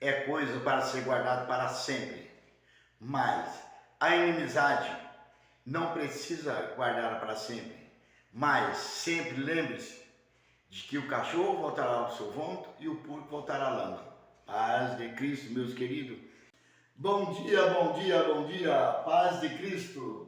é coisa para ser guardada para sempre. Mas a inimizade não precisa guardá-la para sempre. Mas sempre lembre-se de que o cachorro voltará ao seu vômito e o porco voltará à lama. Paz de Cristo, meus queridos. Bom dia, bom dia, bom dia. Paz de Cristo.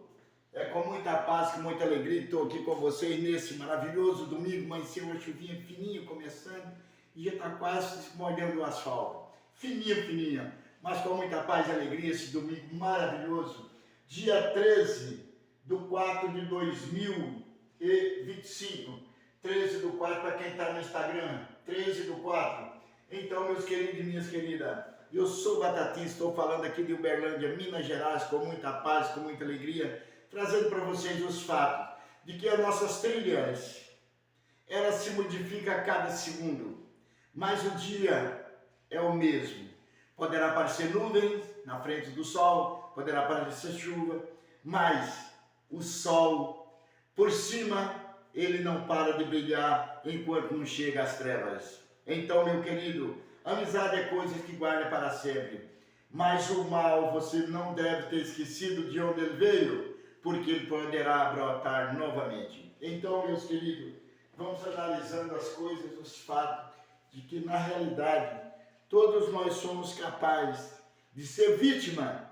É com muita paz, com muita alegria que estou aqui com vocês nesse maravilhoso domingo. Amanheceu uma chuvinha fininha começando e já está quase molhando o asfalto. Fininha, fininha, mas com muita paz e alegria esse domingo maravilhoso. Dia 13/4/2025. 13/4 para quem está no Instagram. 13/4. Então, meus queridos e minhas queridas, eu sou Batatinha, estou falando aqui de Uberlândia, Minas Gerais, com muita paz, com muita alegria, trazendo para vocês os fatos de que as nossas trilhas, elas se modificam a cada segundo, mas o dia é o mesmo. Poderá aparecer nuvens na frente do sol, poderá aparecer chuva, mas o sol, por cima, ele não para de brilhar enquanto não chega às trevas. Então, meu querido, amizade é coisa que guarda para sempre, mas o mal você não deve ter esquecido de onde ele veio, porque ele poderá brotar novamente. Então, meus queridos, vamos analisando as coisas, os fatos, de que na realidade todos nós somos capazes de ser vítima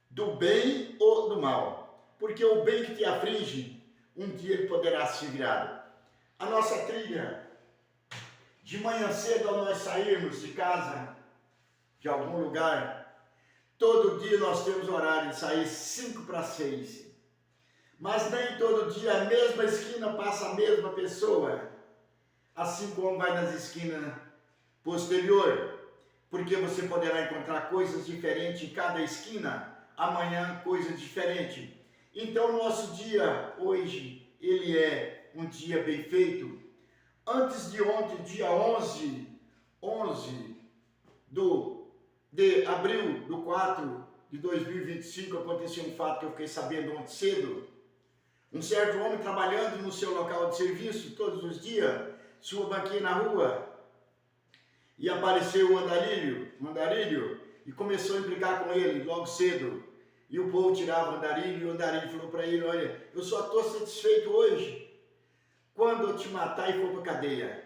do bem ou do mal, porque o bem que te aflige, um dia ele poderá se virar. A nossa trilha, de manhã cedo ao nós sairmos de casa, de algum lugar, todo dia nós temos horário de sair 5/6. Mas nem todo dia a mesma esquina passa a mesma pessoa, assim como vai nas esquinas posterior, porque você poderá encontrar coisas diferentes em cada esquina, amanhã coisas diferentes. Então nosso dia hoje, ele é um dia bem feito. Antes de ontem, dia 11 de abril do 4 de 2025, aconteceu um fato que eu fiquei sabendo ontem cedo. Um certo homem trabalhando no seu local de serviço todos os dias, sua banquinha na rua, e apareceu um andarilho, e começou a implicar com ele logo cedo. E o povo tirava o andarilho, e o andarilho falou para ele: olha, eu só estou satisfeito hoje quando eu te matar e for para a cadeia.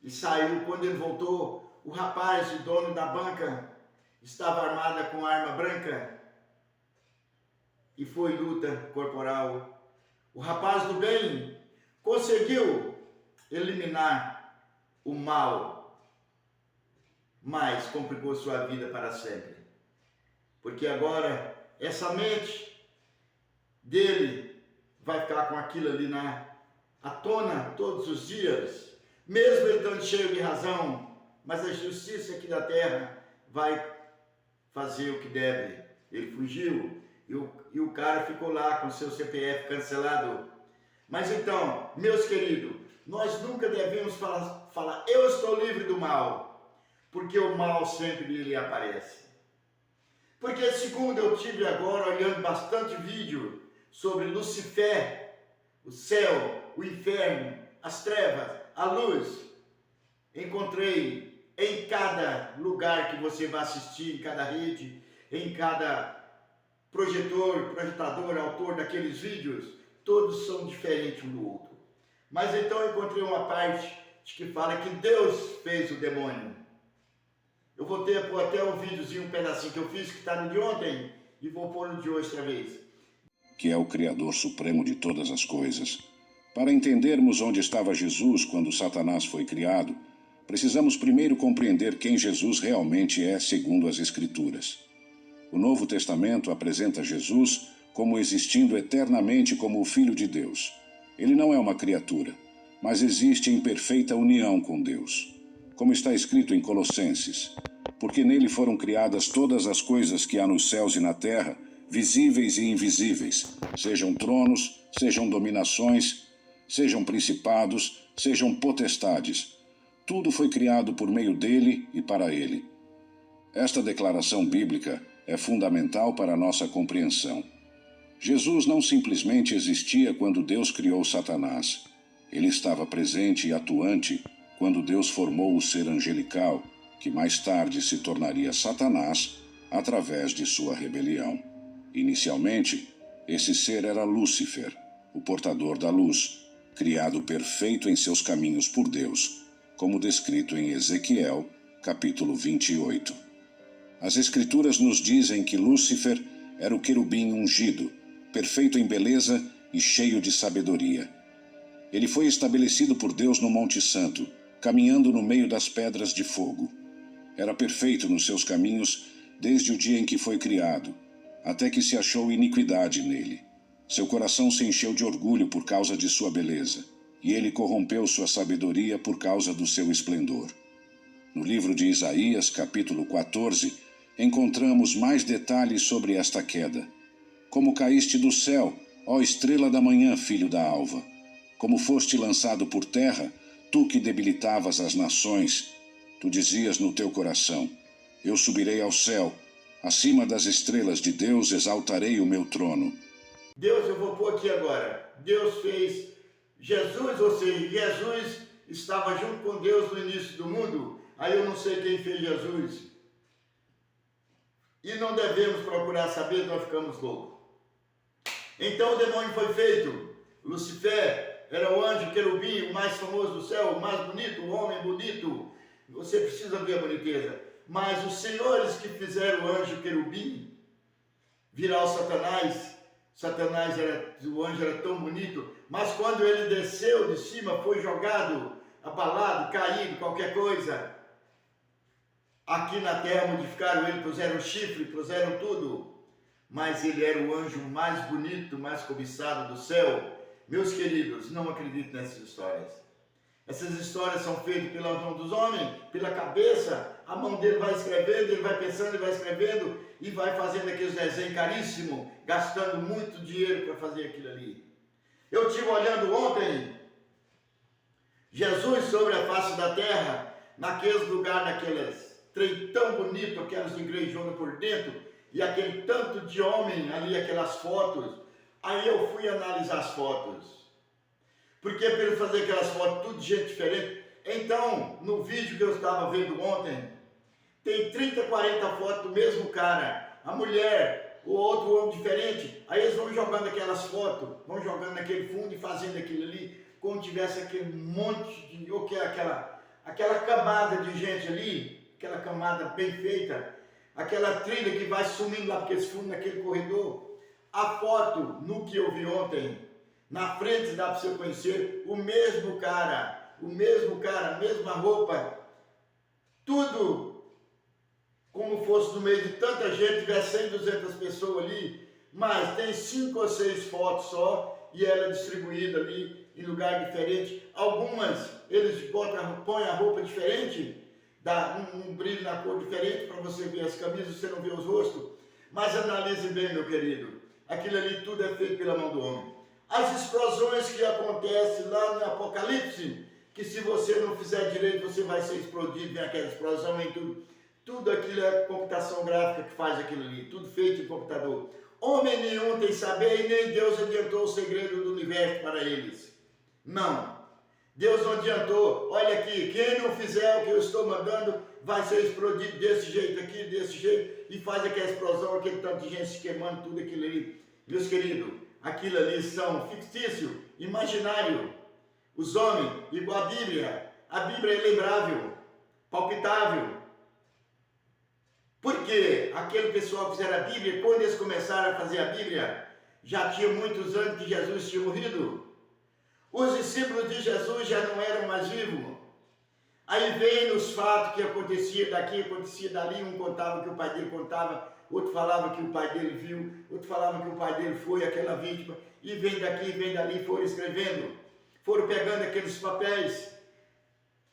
E saiu. Quando ele voltou, o rapaz, o dono da banca, estava armado com arma branca e foi luta corporal. O rapaz do bem conseguiu eliminar o mal, mas complicou sua vida para sempre. Porque agora essa mente dele vai ficar com aquilo ali à tona todos os dias, mesmo ele estando cheio de razão, mas a justiça aqui da terra vai fazer o que deve. Ele fugiu e o cara ficou lá com seu CPF cancelado. Mas então, meus queridos, nós nunca devemos falar eu estou livre do mal, porque o mal sempre lhe aparece. Porque segundo eu tive agora olhando bastante vídeo sobre Lucifer, o céu, o inferno, as trevas, a luz, encontrei em cada lugar que você vai assistir, em cada rede, em cada projetador, autor daqueles vídeos, todos são diferentes um do outro. Mas então eu encontrei uma parte que fala que Deus fez o demônio. Eu vou pôr até um videozinho, um pedacinho que eu fiz, que está no de ontem, e vou pôr no de hoje outra vez. Que é o Criador Supremo de todas as coisas. Para entendermos onde estava Jesus quando Satanás foi criado, precisamos primeiro compreender quem Jesus realmente é segundo as Escrituras. O Novo Testamento apresenta Jesus como existindo eternamente como o Filho de Deus. Ele não é uma criatura, mas existe em perfeita união com Deus. Como está escrito em Colossenses, porque nele foram criadas todas as coisas que há nos céus e na terra, visíveis e invisíveis, sejam tronos, sejam dominações, sejam principados, sejam potestades. Tudo foi criado por meio dele e para ele. Esta declaração bíblica é fundamental para a nossa compreensão. Jesus não simplesmente existia quando Deus criou Satanás. Ele estava presente e atuante quando Deus formou o ser angelical que mais tarde se tornaria Satanás através de sua rebelião. Inicialmente, esse ser era Lúcifer, o portador da luz, criado perfeito em seus caminhos por Deus, como descrito em Ezequiel, capítulo 28. As Escrituras nos dizem que Lúcifer era o querubim ungido, perfeito em beleza e cheio de sabedoria. Ele foi estabelecido por Deus no Monte Santo, caminhando no meio das pedras de fogo. Era perfeito nos seus caminhos desde o dia em que foi criado, até que se achou iniquidade nele. Seu coração se encheu de orgulho por causa de sua beleza, e ele corrompeu sua sabedoria por causa do seu esplendor. No livro de Isaías, capítulo 14, encontramos mais detalhes sobre esta queda. Como caíste do céu, ó estrela da manhã, filho da alva. Como foste lançado por terra, tu que debilitavas as nações, tu dizias no teu coração: eu subirei ao céu, acima das estrelas de Deus exaltarei o meu trono. Deus, eu vou pôr aqui agora, Deus fez Jesus, ou seja, Jesus estava junto com Deus no início do mundo, aí eu não sei quem fez Jesus. E não devemos procurar saber, nós ficamos loucos. Então o demônio foi feito, Lucifer era o anjo querubim, o mais famoso do céu, o mais bonito, o homem bonito. Você precisa ver a boniteza. Mas os senhores que fizeram o anjo querubim virar o Satanás, o anjo era tão bonito, mas quando ele desceu de cima, foi jogado, abalado, caído, qualquer coisa. Aqui na terra modificaram ele, puseram chifre, puseram tudo. Mas ele era o anjo mais bonito, mais cobiçado do céu. Meus queridos, não acredito nessas histórias. Essas histórias são feitas pela mão dos homens, pela cabeça. A mão dele vai escrevendo, ele vai pensando, ele vai escrevendo e vai fazendo aqueles desenhos caríssimos, gastando muito dinheiro para fazer aquilo ali. Eu estive olhando ontem Jesus sobre a face da terra, naqueles lugares, naqueles trem tão bonito, aquelas igrejonas por dentro, e aquele tanto de homem ali, aquelas fotos. Aí eu fui analisar as fotos. Porque para ele fazer aquelas fotos, tudo de gente diferente. Então, no vídeo que eu estava vendo ontem, tem 30, 40 fotos do mesmo cara. A mulher, o outro homem diferente. Aí eles vão jogando aquelas fotos, vão jogando naquele fundo e fazendo aquilo ali, como tivesse aquele monte de... ou que aquela camada de gente ali, aquela camada bem feita, aquela trilha que vai sumindo lá, porque eles fundam naquele corredor. A foto, no que eu vi ontem, na frente dá para você conhecer o mesmo cara, a mesma roupa, tudo como fosse no meio de tanta gente, tiver 100, 200 pessoas ali, mas tem 5 ou 6 fotos só e ela é distribuída ali em lugar diferente. Algumas eles põem a roupa diferente, dá um brilho na cor diferente para você ver as camisas, você não vê os rostos, mas analise bem, meu querido, aquilo ali tudo é feito pela mão do homem. As explosões que acontecem lá no Apocalipse, que se você não fizer direito, você vai ser explodido, vem aquela explosão em tudo. Tudo aquilo é computação gráfica que faz aquilo ali, tudo feito em computador. Homem nenhum tem saber e nem Deus adiantou o segredo do universo para eles. Não. Deus não adiantou. Olha aqui, quem não fizer o que eu estou mandando, vai ser explodido desse jeito aqui, desse jeito, e faz aquela explosão, aquele tanto de gente se queimando, tudo aquilo ali. Meus queridos, aquilo ali são fictício, imaginário. Os homens, igual a Bíblia é lembrável, palpitável. Porque aquele pessoal que fizeram a Bíblia, quando eles começaram a fazer a Bíblia, já tinha muitos anos que Jesus tinha morrido. Os discípulos de Jesus já não eram mais vivos. Aí vem nos fatos que acontecia daqui, acontecia dali, um contava que o pai dele contava, outro falava que o pai dele viu, outro falava que o pai dele foi aquela vítima, e vem daqui, vem dali, foram escrevendo, foram pegando aqueles papéis.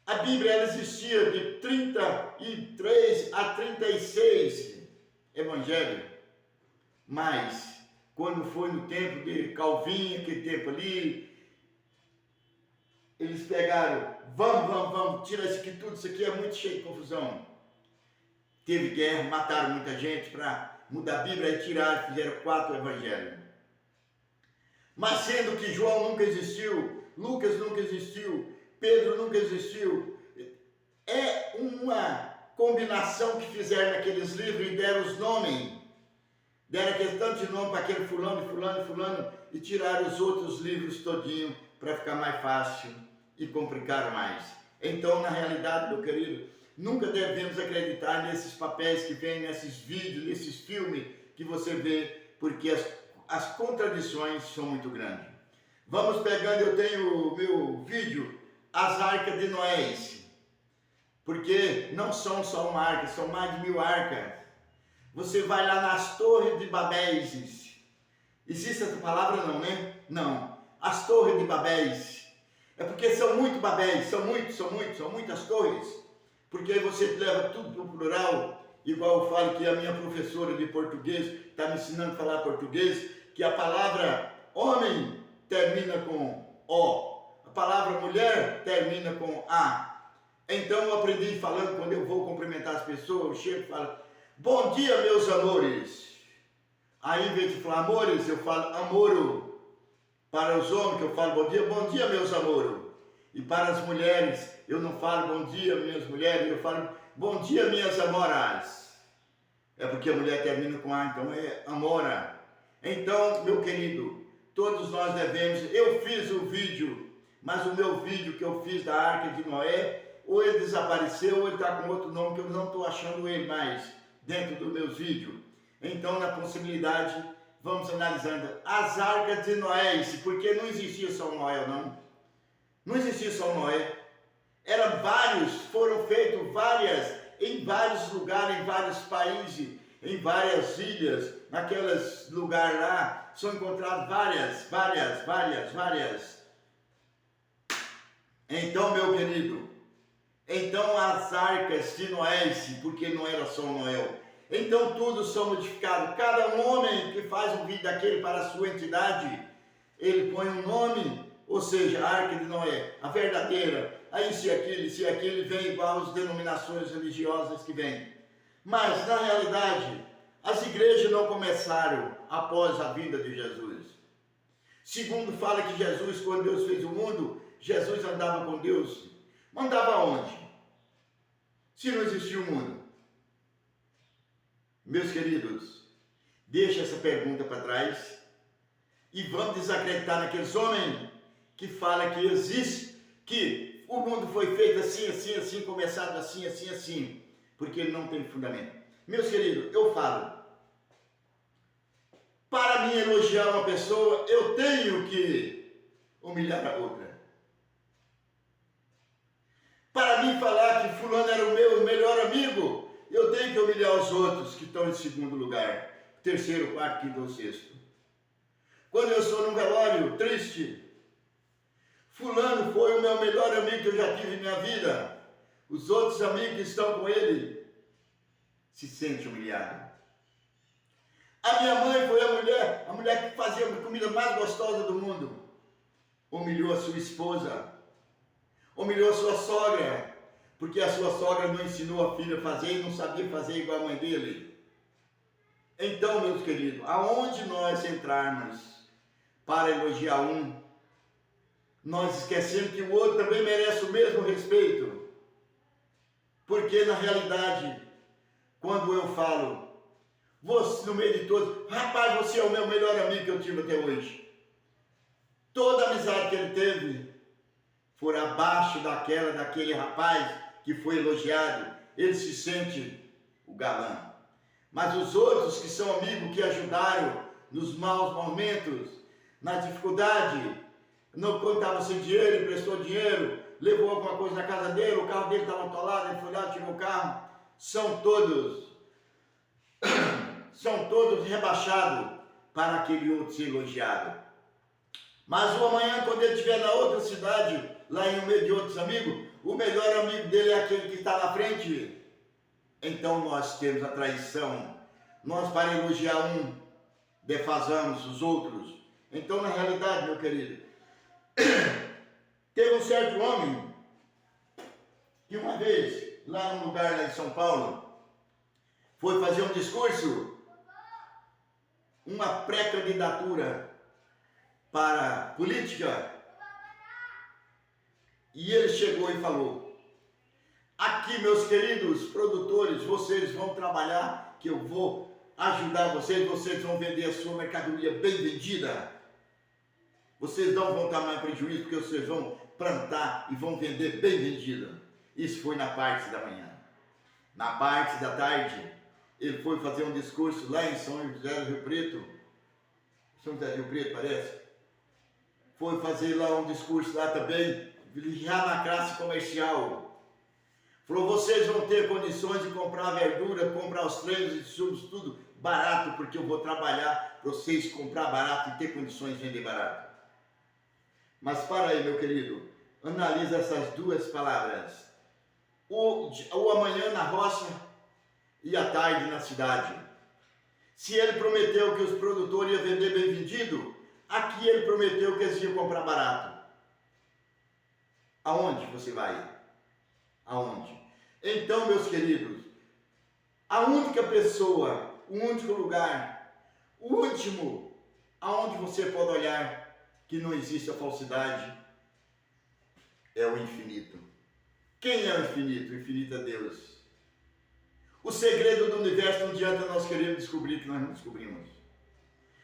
A Bíblia ela existia de 33 a 36 evangelhos, mas quando foi no tempo de Calvin, aquele tempo ali, eles pegaram, vamos, tira isso aqui tudo, isso aqui é muito cheio de confusão. Teve guerra, mataram muita gente para mudar a Bíblia e tiraram, fizeram 4 evangelhos. Mas sendo que João nunca existiu, Lucas nunca existiu, Pedro nunca existiu, é uma combinação que fizeram naqueles livros e deram os nomes. Deram aquele tanto de nome para aquele fulano, fulano, fulano e tiraram os outros livros todinho para ficar mais fácil e complicar mais. Então, na realidade, meu querido, nunca devemos acreditar nesses papéis que vêm, nesses vídeos, nesses filmes que você vê, porque as contradições são muito grandes. Vamos pegando, eu tenho o meu vídeo, as arcas de Noé, porque não são só uma arca, são mais de 1000 arcas. Você vai lá nas torres de Babéis. Existe essa palavra não, né? Não. As torres de Babéis. É porque são muito Babéis, são muitas torres. Porque aí você leva tudo para o plural, igual eu falo que a minha professora de português está me ensinando a falar português, que a palavra homem termina com O, a palavra mulher termina com A. Então eu aprendi falando, quando eu vou cumprimentar as pessoas, eu chego e falo, bom dia, meus amores. Aí, em vez de falar amores, eu falo amoro. Para os homens, que eu falo bom dia, meus amores. E para as mulheres, eu não falo bom dia, minhas mulheres, eu falo bom dia, minhas amoras. É porque a mulher termina com A, então é amora. Então, meu querido, todos nós devemos... Eu fiz o vídeo, mas o meu vídeo que eu fiz da Arca de Noé, ou ele desapareceu, ou ele está com outro nome, que eu não estou achando ele mais dentro dos meus vídeos. Então, na possibilidade, vamos analisando as arcas de Noé, porque não existia só Noé, não. Não existia só Noé. Eram vários, foram feitos várias, em vários lugares, em vários países, em várias ilhas, naqueles lugares lá, são encontradas várias. Então, meu querido, então as arcas de Noé, porque não era só Noé. Então tudo são modificados. Cada homem que faz um vídeo daquele para a sua entidade, ele põe um nome, ou seja, a Arca de Noé, a verdadeira. Aí se aquele vem igual as denominações religiosas que vêm. Mas na realidade, as igrejas não começaram após a vinda de Jesus. Segundo fala que Jesus, quando Deus fez o mundo, Jesus andava com Deus. Andava onde? Se não existia o mundo. Meus queridos, deixa essa pergunta para trás e vamos desacreditar naqueles homens que falam que existe, que o mundo foi feito assim, começado assim, porque ele não tem fundamento. Meus queridos, eu falo, para mim elogiar uma pessoa, eu tenho que humilhar a outra. Para mim falar que fulano era o meu melhor amigo, eu tenho que humilhar os outros que estão em segundo lugar, terceiro, quarto, quinto ou sexto. Quando eu estou num velório triste, fulano foi o meu melhor amigo que eu já tive em minha vida. Os outros amigos que estão com ele se sentem humilhados. A minha mãe foi a mulher que fazia a comida mais gostosa do mundo. Humilhou a sua esposa, humilhou a sua sogra, porque a sua sogra não ensinou a filha a fazer e não sabia fazer igual a mãe dele. Então, meus queridos, aonde nós entrarmos para elogiar um, nós esquecemos que o outro também merece o mesmo respeito. Porque, na realidade, quando eu falo, você no meio de todos, rapaz, você é o meu melhor amigo que eu tive até hoje. Toda a amizade que ele teve foi abaixo daquele rapaz que foi elogiado, ele se sente o galã. Mas os outros que são amigos, que ajudaram nos maus momentos, na dificuldade, quando estava sem dinheiro, emprestou dinheiro, levou alguma coisa na casa dele, o carro dele estava atolado, ele foi lá, tirou o carro, são todos rebaixados para aquele outro ser elogiado. Mas o amanhã, quando ele estiver na outra cidade, lá em meio de outros amigos, o melhor amigo dele é aquele que está na frente. Então nós temos a traição. Nós, para elogiar um, defasamos os outros. Então, na realidade, meu querido, teve um certo homem que uma vez, lá num lugar lá em São Paulo, foi fazer um discurso, uma pré-candidatura para política. E ele chegou e falou, Aqui, meus queridos produtores, vocês vão trabalhar, que eu vou ajudar vocês, vocês vão vender a sua mercadoria bem vendida. Vocês não vão estar mais em prejuízo, porque vocês vão plantar e vão vender bem vendida. Isso foi na parte da manhã. Na parte da tarde, ele foi fazer um discurso lá em São José do Rio Preto. São José do Rio Preto, parece. Foi fazer lá um discurso lá também, já na classe comercial. Falou, vocês vão ter condições de comprar verdura, comprar os treinos e insumos, tudo barato, porque eu vou trabalhar para vocês comprar barato e ter condições de vender barato. Mas para aí, meu querido, analisa essas duas palavras. O amanhã na roça e a tarde na cidade. Se ele prometeu que os produtores iam vender bem vendido, aqui ele prometeu que eles iam comprar barato. Aonde você vai? Aonde? Então, meus queridos, a única pessoa, o único lugar, o último, aonde você pode olhar que não existe a falsidade, é o infinito. Quem é o infinito? O infinito é Deus. O segredo do universo não adianta nós queremos descobrir que nós não descobrimos.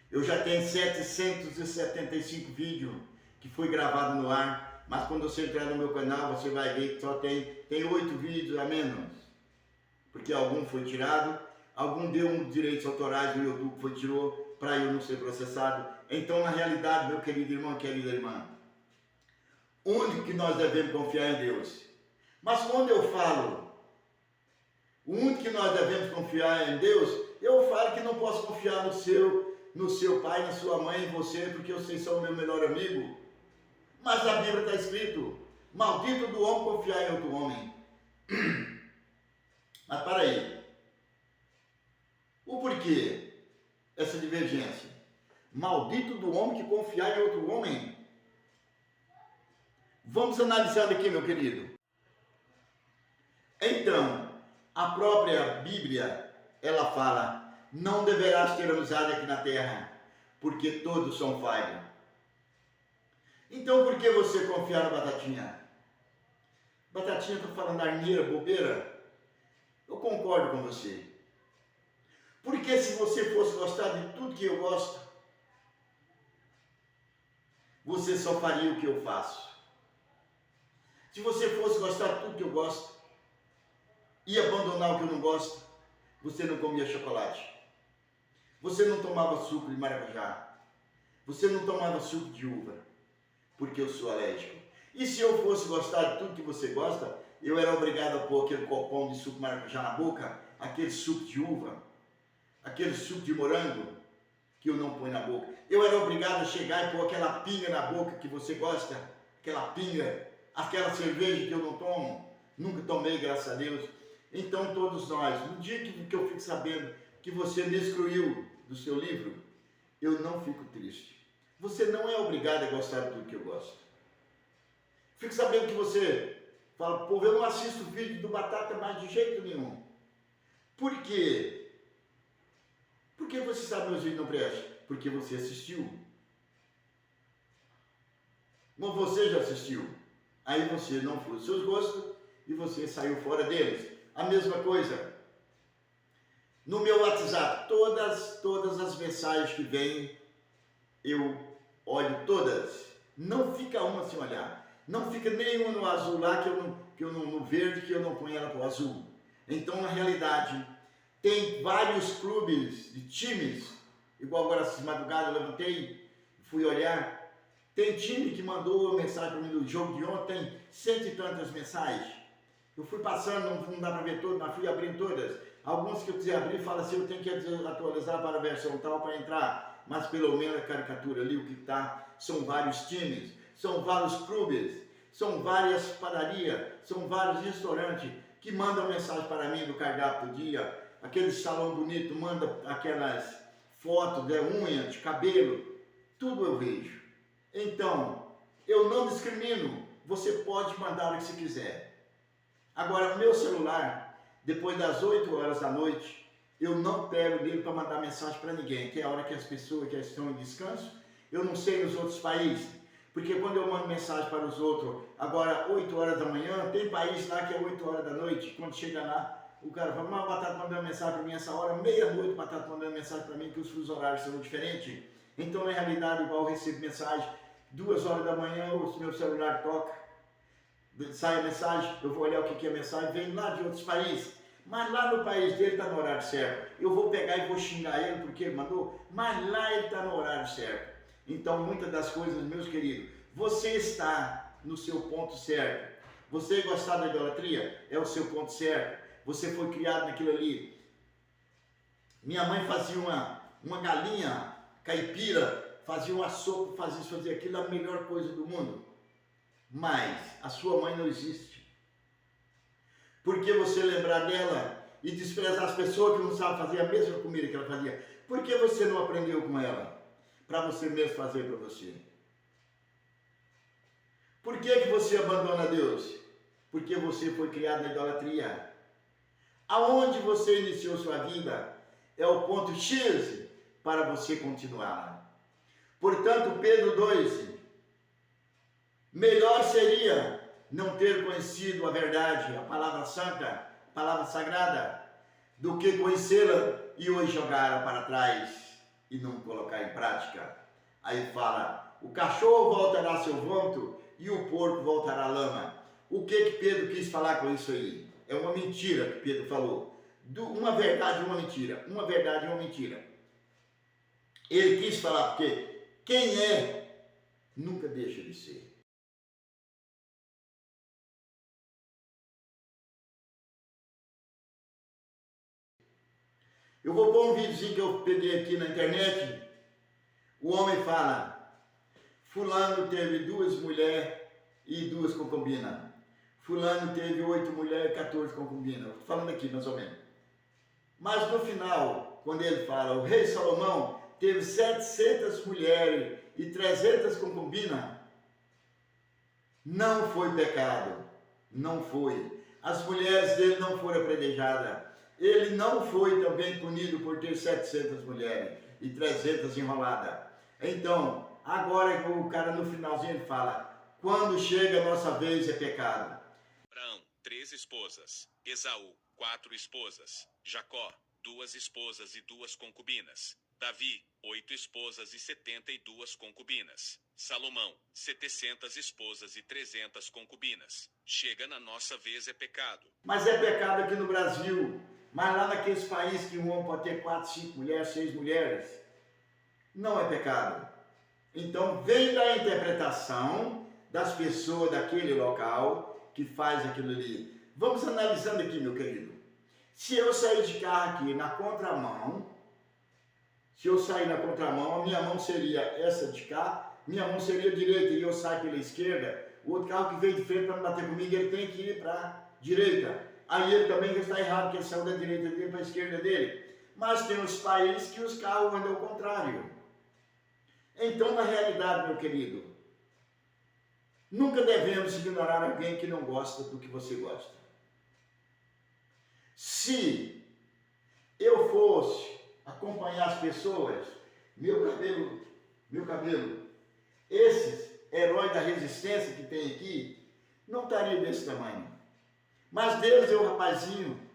Eu já tenho 775 vídeos que foi gravado no ar, mas quando você entrar no meu canal, você vai ver que só tem 8 vídeos a menos. Porque algum foi tirado, algum deu um direitos autorais do YouTube, foi tirou para eu não ser processado. Então, na realidade, meu querido irmão, querida irmã, onde que nós devemos confiar em Deus? Mas quando eu falo, onde que nós devemos confiar em Deus, eu falo que não posso confiar no seu pai, na sua mãe, em você, porque vocês são o meu melhor amigo. Mas a Bíblia está escrito, maldito do homem confiar em outro homem. Mas para aí, o porquê essa divergência? Maldito do homem que confiar em outro homem. Vamos analisar aqui, meu querido. Então, a própria Bíblia, ela fala, não deverás ter amizade aqui na terra, porque todos são falhos. Então, por que você confiar na Batatinha? Batatinha, estou falando arneira, bobeira? Eu concordo com você. Porque se você fosse gostar de tudo que eu gosto, você só faria o que eu faço. Se você fosse gostar de tudo que eu gosto e abandonar o que eu não gosto, você não comia chocolate. Você não tomava suco de maracujá. Você não tomava suco de uva, porque eu sou alérgico. E se eu fosse gostar de tudo que você gosta, eu era obrigado a pôr aquele copão de suco de maracujá na boca, aquele suco de uva, aquele suco de morango, que eu não ponho na boca. Eu era obrigado a chegar e pôr aquela pinga na boca que você gosta, aquela pinga, aquela cerveja que eu não tomo, nunca tomei, graças a Deus. Então todos nós, no dia que eu fico sabendo que você me excluiu do seu livro, eu não fico triste. Você não é obrigado a gostar de tudo que eu gosto. Fico sabendo que você fala, pô, eu não assisto vídeo do Batata mais de jeito nenhum. Por quê? Porque você sabe meus vídeos não prestam? Porque você assistiu. Mas você já assistiu. Aí você não foi os seus gostos e você saiu fora deles. A mesma coisa. No meu WhatsApp, todas as mensagens que vêm, eu olho todas. Não fica uma sem olhar. Não fica nenhuma no azul lá, no verde, que eu não ponho ela para o azul. Então, na realidade, tem vários clubes de times, igual agora essa madrugada eu levantei, fui olhar. Tem time que mandou mensagem para mim do jogo de ontem, 100 e tantas mensagens. Eu fui passando, não dá para ver todas, mas fui abrindo todas. Alguns que eu quiser abrir, fala assim, eu tenho que atualizar para a versão tal para entrar. Mas pelo menos a caricatura ali, o que está, são vários times, são vários clubes, são várias padarias, são vários restaurantes que mandam mensagem para mim do cardápio do dia. Aquele salão bonito manda aquelas fotos de unha, de cabelo, tudo eu vejo. Então, eu não discrimino, você pode mandar o que você quiser. Agora, meu celular, depois das 8 horas da noite, eu não pego dele para mandar mensagem para ninguém, que é a hora que as pessoas já estão em descanso. Eu não sei nos outros países, Porque quando eu mando mensagem para os outros, agora 8 horas da manhã, tem país lá que é 8 horas da noite, quando chega lá, o cara fala, mas o Batata mandando mensagem para mim essa hora, meia-noite o Batata mandando mensagem para mim, que os fusos horários são diferentes. Então, na realidade, igual eu recebo mensagem, 2 horas da manhã, o meu celular toca, sai a mensagem, eu vou olhar o que é a mensagem, vem lá de outros países. Mas lá no país dele está no horário certo. Eu vou pegar e vou xingar ele porque ele mandou, mas lá ele está no horário certo. Então, muitas das coisas, meus queridos, você está no seu ponto certo. Você gostar da idolatria é o seu ponto certo. Você foi criado naquilo ali. Minha mãe fazia uma galinha caipira, fazia uma sopa, fazia isso, fazia aquilo, a melhor coisa do mundo. Mas a sua mãe não existe. Por que você lembrar dela e desprezar as pessoas que não sabem fazer a mesma comida que ela fazia? Por que você não aprendeu com ela? Para você mesmo fazer para você. Por que você abandona Deus? Porque você foi criado na idolatria. Aonde você iniciou sua vida é o ponto X para você continuar. Portanto, Pedro 2, melhor seria não ter conhecido a verdade, a palavra santa, a palavra sagrada, do que conhecê-la e hoje jogá-la para trás e não colocar em prática. Aí fala, o cachorro voltará ao seu vômito e o porco voltará à lama. O que Pedro quis falar com isso aí? É uma mentira que Pedro falou. Uma verdade e uma mentira. Uma verdade e uma mentira. Ele quis falar porque quem é nunca deixa de ser. Eu vou pôr um videozinho que eu peguei aqui na internet. O homem fala, fulano teve 2 mulheres e 2 concubinas. Fulano teve 8 mulheres e 14 concubinas. Estou falando aqui mais ou menos. Mas no final, quando ele fala, o rei Salomão teve 700 mulheres e 300 concubinas, não foi pecado. Não foi. As mulheres dele não foram apedrejadas. Ele não foi também punido por ter 700 mulheres e 300 enroladas. Então, agora o cara no finalzinho ele fala, quando chega a nossa vez é pecado. Abraão, 3 esposas. Esaú, 4 esposas. Jacó, 2 esposas e 2 concubinas. Davi, 8 esposas e 72 concubinas. Salomão, 700 esposas e 300 concubinas. Chega na nossa vez é pecado. Mas é pecado aqui no Brasil. Mas lá naqueles países que um homem pode ter 4, 5 mulheres, 6 mulheres, não é pecado. Então vem da interpretação das pessoas daquele local que faz aquilo ali. Vamos analisando aqui, meu querido. Se eu sair de carro aqui na contramão, a minha mão seria essa de cá, minha mão seria direita e eu saio pela esquerda, o outro carro que vem de frente para me bater comigo, ele tem que ir para a direita. Aí ele também está errado, porque ele saiu da direita dele para a esquerda dele. Mas tem os países que os carros andam ao contrário. Então, na realidade, meu querido, nunca devemos ignorar alguém que não gosta do que você gosta. Se eu fosse acompanhar as pessoas, meu cabelo, esses heróis da resistência que tem aqui, não estaria desse tamanho. Mas Deus deu um rapazinho,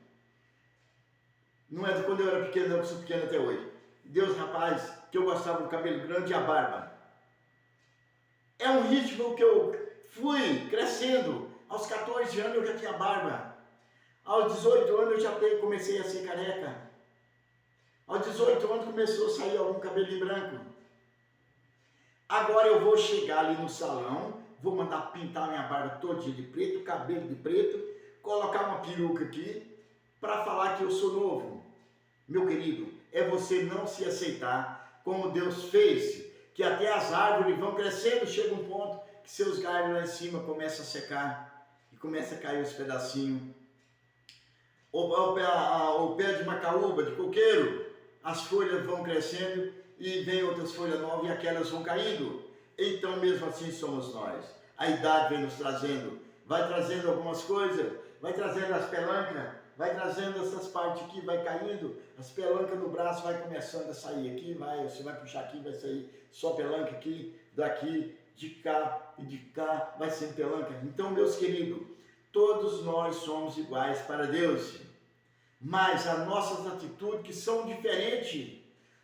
não é de quando eu era pequeno, eu sou pequeno até hoje. Deus, rapaz, que eu gostava do cabelo grande e a barba. É um ritmo que eu fui crescendo. Aos 14 anos eu já tinha barba. Aos 18 anos eu já comecei a ser careca. Aos 18 anos começou a sair algum cabelinho branco. Agora eu vou chegar ali no salão, vou mandar pintar minha barba todinha de preto, cabelo de preto, colocar uma peruca aqui para falar que eu sou novo. Meu querido, é você não se aceitar como Deus fez, que até as árvores vão crescendo, chega um ponto que seus galhos lá em cima começam a secar e começa a cair os pedacinhos. O pé de macaúba, de coqueiro, as folhas vão crescendo e vem outras folhas novas e aquelas vão caindo. Então mesmo assim somos nós. A idade vem nos trazendo, vai trazendo algumas coisas, vai trazendo as pelancas, vai trazendo essas partes aqui, vai caindo, as pelancas no braço vai começando a sair aqui, você vai puxar aqui, vai sair só pelanca aqui, daqui de cá e de cá, vai ser pelanca. Então, meus queridos, todos nós somos iguais para Deus, mas as nossas atitudes que são diferentes,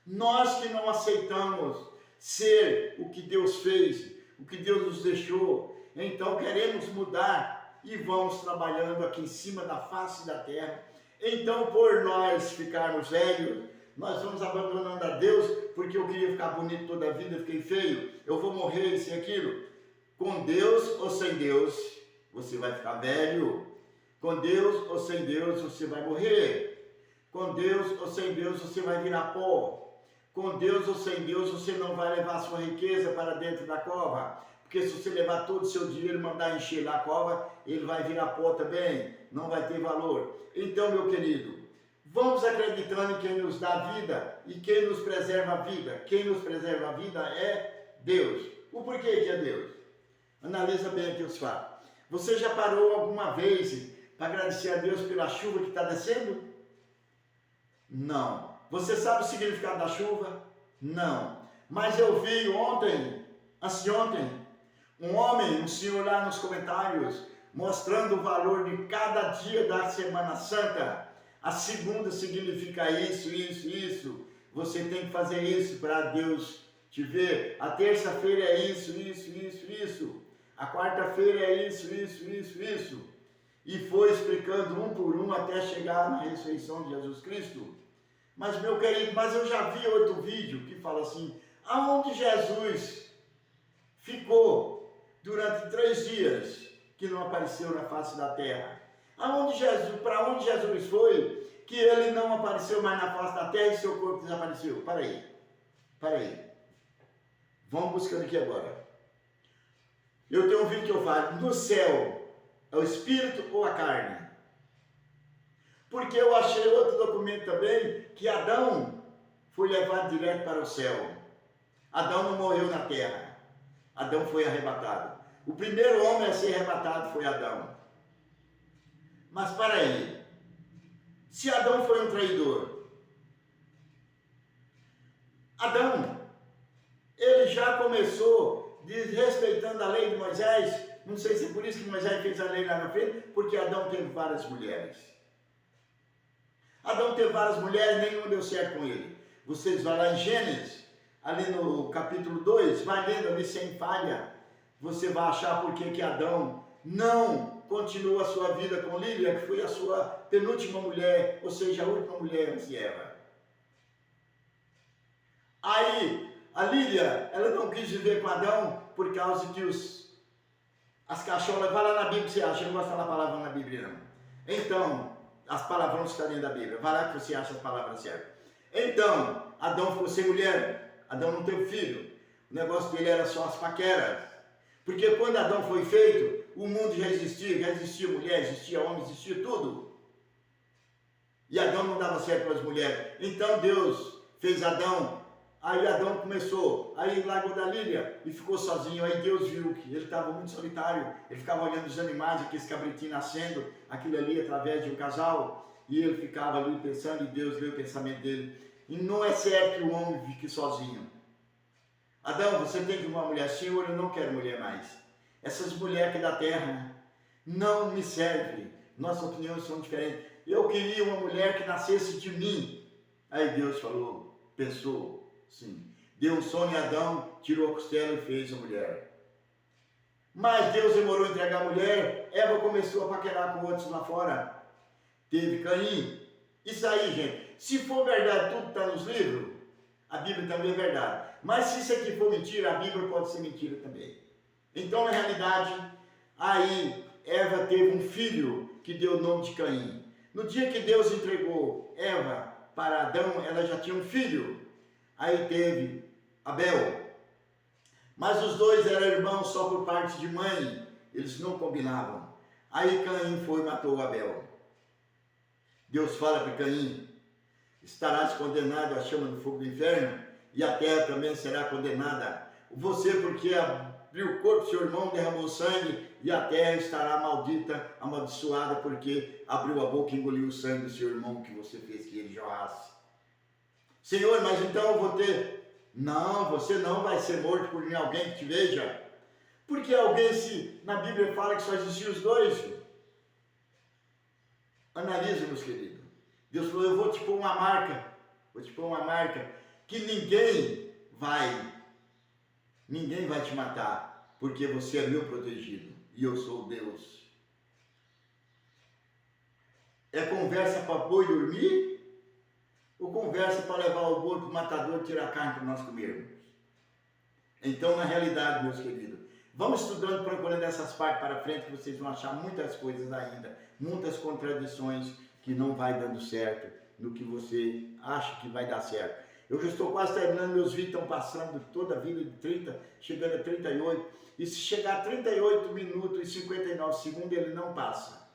nós que não aceitamos ser o que Deus fez, o que Deus nos deixou, então queremos mudar e vamos trabalhando aqui em cima da face da terra. Então, por nós ficarmos velhos, nós vamos abandonando a Deus, porque eu queria ficar bonito toda a vida, eu fiquei feio, eu vou morrer, isso e aquilo. Com Deus ou sem Deus, você vai ficar velho. Com Deus ou sem Deus, você vai morrer. Com Deus ou sem Deus, você vai virar pó. Com Deus ou sem Deus, você não vai levar a sua riqueza para dentro da cova. Porque se você levar todo o seu dinheiro e mandar encher lá a cova, ele vai virar pó também, não vai ter valor. Então, meu querido, vamos acreditando em quem nos dá a vida e quem nos preserva a vida. Quem nos preserva a vida é Deus. O porquê que é Deus? Analisa bem aqui os fatos. Você já parou alguma vez para agradecer a Deus pela chuva que está descendo? Não. Você sabe o significado da chuva? Não. Mas eu vi ontem, anteontem, um homem, um senhor lá nos comentários, mostrando o valor de cada dia da Semana Santa. A segunda significa isso, isso, isso. Você tem que fazer isso para Deus te ver. A terça-feira é isso, isso, isso, isso. A quarta-feira é isso, isso, isso, isso. E foi explicando um por um até chegar na ressurreição de Jesus Cristo. Mas, meu querido, mas eu já vi outro vídeo que fala assim, aonde Jesus ficou durante 3 dias que não apareceu na face da terra? Para onde Jesus foi que ele não apareceu mais na face da terra e seu corpo desapareceu? Para aí. Vamos buscando aqui agora. Eu tenho um vídeo que eu falo, no céu, é o espírito ou a carne? Porque eu achei outro documento também, que Adão foi levado direto para o céu. Adão não morreu na terra. Adão foi arrebatado. O primeiro homem a ser arrebatado foi Adão. Mas para aí, se Adão foi um traidor, Adão, ele já começou desrespeitando a lei de Moisés. Não sei se é por isso que Moisés fez a lei lá na frente, porque Adão teve várias mulheres. Adão teve várias mulheres, nenhuma deu certo com ele. Vocês vão lá em Gênesis, ali no capítulo 2, vai lendo ali sem falha, você vai achar por que Adão não continuou a sua vida com Lília, que foi a sua penúltima mulher, ou seja, a última mulher antes de Eva. Aí, a Lília, ela não quis viver com Adão por causa que as cacholas, vai lá na Bíblia, você acha, eu não gosto de falar palavrão na Bíblia, não. Então, as palavrões que estão dentro da Bíblia, vai lá que você acha as palavras certas. Então, Adão ficou sem mulher, Adão não teve filho, o negócio dele era só as paqueras. Porque quando Adão foi feito, o mundo já existia mulher, existia homem, existia tudo. E Adão não dava certo com as mulheres. Então Deus fez Adão, aí Adão começou, aí largou da Lília e ficou sozinho. Aí Deus viu que ele estava muito solitário, ele ficava olhando os animais, aqueles cabritinhos nascendo, aquilo ali através de um casal, e ele ficava ali pensando, e Deus leu o pensamento dele. E não é certo que o homem fique sozinho. Adão, você tem uma mulher? Senhor, eu não quero mulher mais. Essas mulheres aqui da terra não me servem. Nossas opiniões são diferentes. Eu queria uma mulher que nascesse de mim. Aí Deus falou, pensou, sim. Deu um sonho a Adão, tirou a costela e fez a mulher. Mas Deus demorou a entregar a mulher. Eva começou a paquerar com outros lá fora. Teve Caim. Isso aí, gente. Se for verdade, tudo está nos livros, a Bíblia também é verdade. Mas se isso aqui for mentira, a Bíblia pode ser mentira também. Então, na realidade, aí Eva teve um filho que deu o nome de Caim. No dia que Deus entregou Eva para Adão, ela já tinha um filho. Aí teve Abel. Mas os dois eram irmãos só por parte de mãe. Eles não combinavam. Aí Caim foi e matou Abel. Deus fala para Caim, estarás condenado à chama do fogo do inferno, e a terra também será condenada. Você, porque abriu o corpo do seu irmão, derramou sangue, e a terra estará maldita, amaldiçoada, porque abriu a boca e engoliu o sangue do seu irmão, que você fez que ele jorrasse. Senhor, mas então eu vou ter... Não, você não vai ser morto por alguém que te veja. Porque alguém, se na Bíblia fala que só existiam os dois, analisa, meus queridos. Deus falou, eu vou te pôr uma marca, que ninguém vai te matar, porque você é meu protegido, e eu sou Deus. É conversa para boi dormir, ou conversa para levar o boi para o matador e tirar a carne para nós comermos? Então, na realidade, meus queridos, vamos estudando, procurando essas partes para frente, que vocês vão achar muitas coisas ainda, muitas contradições que não vai dando certo no que você acha que vai dar certo. Eu já estou quase terminando, meus vídeos estão passando toda a vida de 30, chegando a 38, e se chegar a 38 minutos e 59 segundos, ele não passa.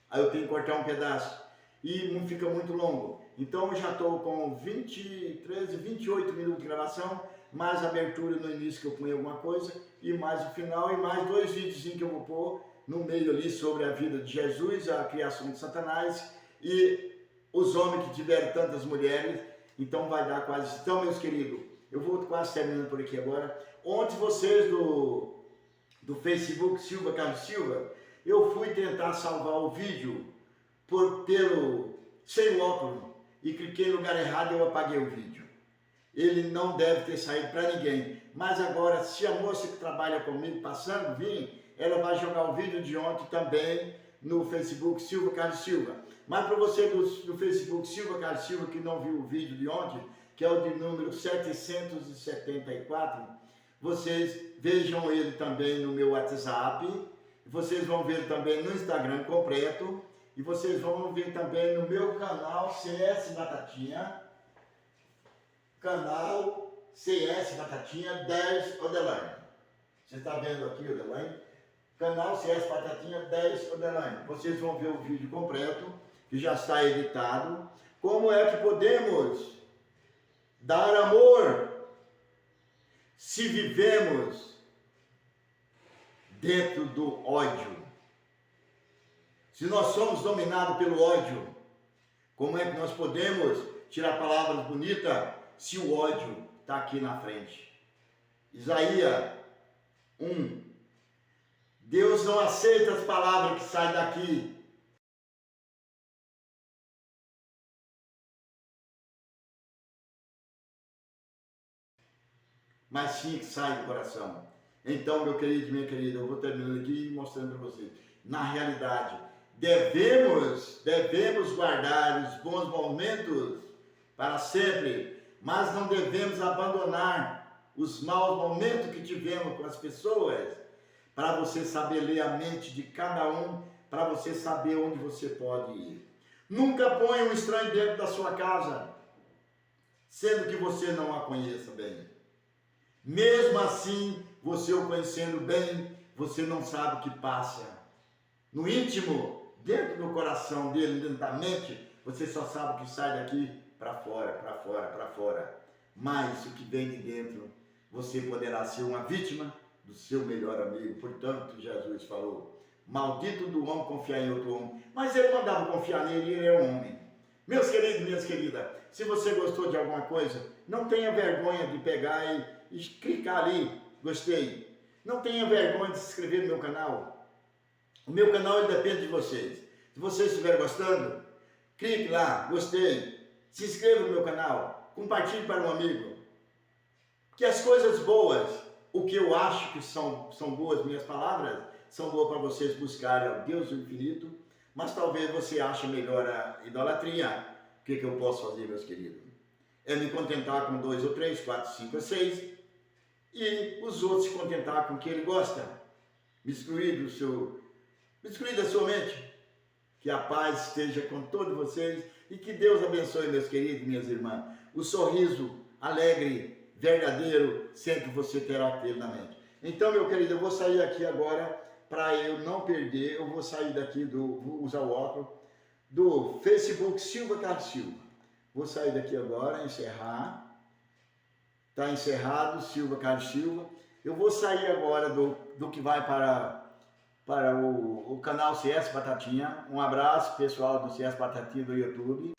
Aí eu tenho que cortar um pedaço, e não fica muito longo. Então eu já estou com 28 minutos de gravação, mais abertura no início que eu ponho alguma coisa, e mais o final, e mais 2 vídeos que eu vou pôr no meio ali sobre a vida de Jesus, a criação de Satanás, e os homens que tiveram tantas mulheres. Então vai dar quase... Então, meus queridos, eu vou quase terminando por aqui agora. Ontem vocês do Facebook, Silva Carlos Silva, eu fui tentar salvar o vídeo sem o óculos, e cliquei no lugar errado e eu apaguei o vídeo. Ele não deve ter saído para ninguém. Mas agora, se a moça que trabalha comigo passando vir, ela vai jogar o vídeo de ontem também no Facebook Silva Carlos Silva. Mas para você do Facebook Silva Carlos Silva que não viu o vídeo de ontem, que é o de número 774, vocês vejam ele também no meu WhatsApp, vocês vão ver também no Instagram completo, e vocês vão ver também no meu canal CS Batatinha, canal CS Batatinha 10 underline. Você está vendo aqui o underline? Canal CS Batatinha 10 underline. Vocês vão ver o vídeo completo, que já está editado. Como é que podemos dar amor se vivemos dentro do ódio? Se nós somos dominados pelo ódio, como é que nós podemos tirar palavras bonitas se o ódio está aqui na frente? Isaías 1. Deus não aceita as palavras que saem daqui. Mas sim que sai do coração. Então, meu querido e minha querida, eu vou terminando aqui mostrando para vocês. Na realidade, devemos guardar os bons momentos para sempre, mas não devemos abandonar os maus momentos que tivemos com as pessoas, para você saber ler a mente de cada um, para você saber onde você pode ir. Nunca ponha um estranho dentro da sua casa, sendo que você não a conheça bem. Mesmo assim, você o conhecendo bem, você não sabe o que passa no íntimo, dentro do coração dele, dentro da mente. Você só sabe o que sai daqui para fora, para fora, para fora. Mas o que vem de dentro, você poderá ser uma vítima do seu melhor amigo. Portanto, Jesus falou, maldito do homem confiar em outro homem. Mas ele mandava confiar nele, ele é um homem. Meus queridos, minhas queridas, se você gostou de alguma coisa, não tenha vergonha de pegar e clicar ali, gostei. Não tenha vergonha de se inscrever no meu canal. O meu canal ele depende de vocês. Se vocês estiverem gostando, clique lá, gostei. Se inscreva no meu canal, compartilhe para um amigo. Que as coisas boas, o que eu acho que são boas, minhas palavras, são boas para vocês buscarem ao Deus do infinito, mas talvez você ache melhor a idolatria. O que eu posso fazer, meus queridos? É me contentar com 2 ou 3, 4, 5 ou 6, e os outros se contentar com o que ele gosta. Me excluir da sua mente. Que a paz esteja com todos vocês e que Deus abençoe, meus queridos e minhas irmãs. O sorriso alegre, verdadeiro, sempre você terá que ter na mente. Então, meu querido, eu vou sair aqui agora, para eu não perder, eu vou sair daqui, vou usar o óculos, do Facebook Silva Carlos Silva. Vou sair daqui agora, encerrar. Está encerrado, Silva Carlos Silva. Eu vou sair agora do que vai para o canal CS Batatinha. Um abraço, pessoal do CS Batatinha do YouTube.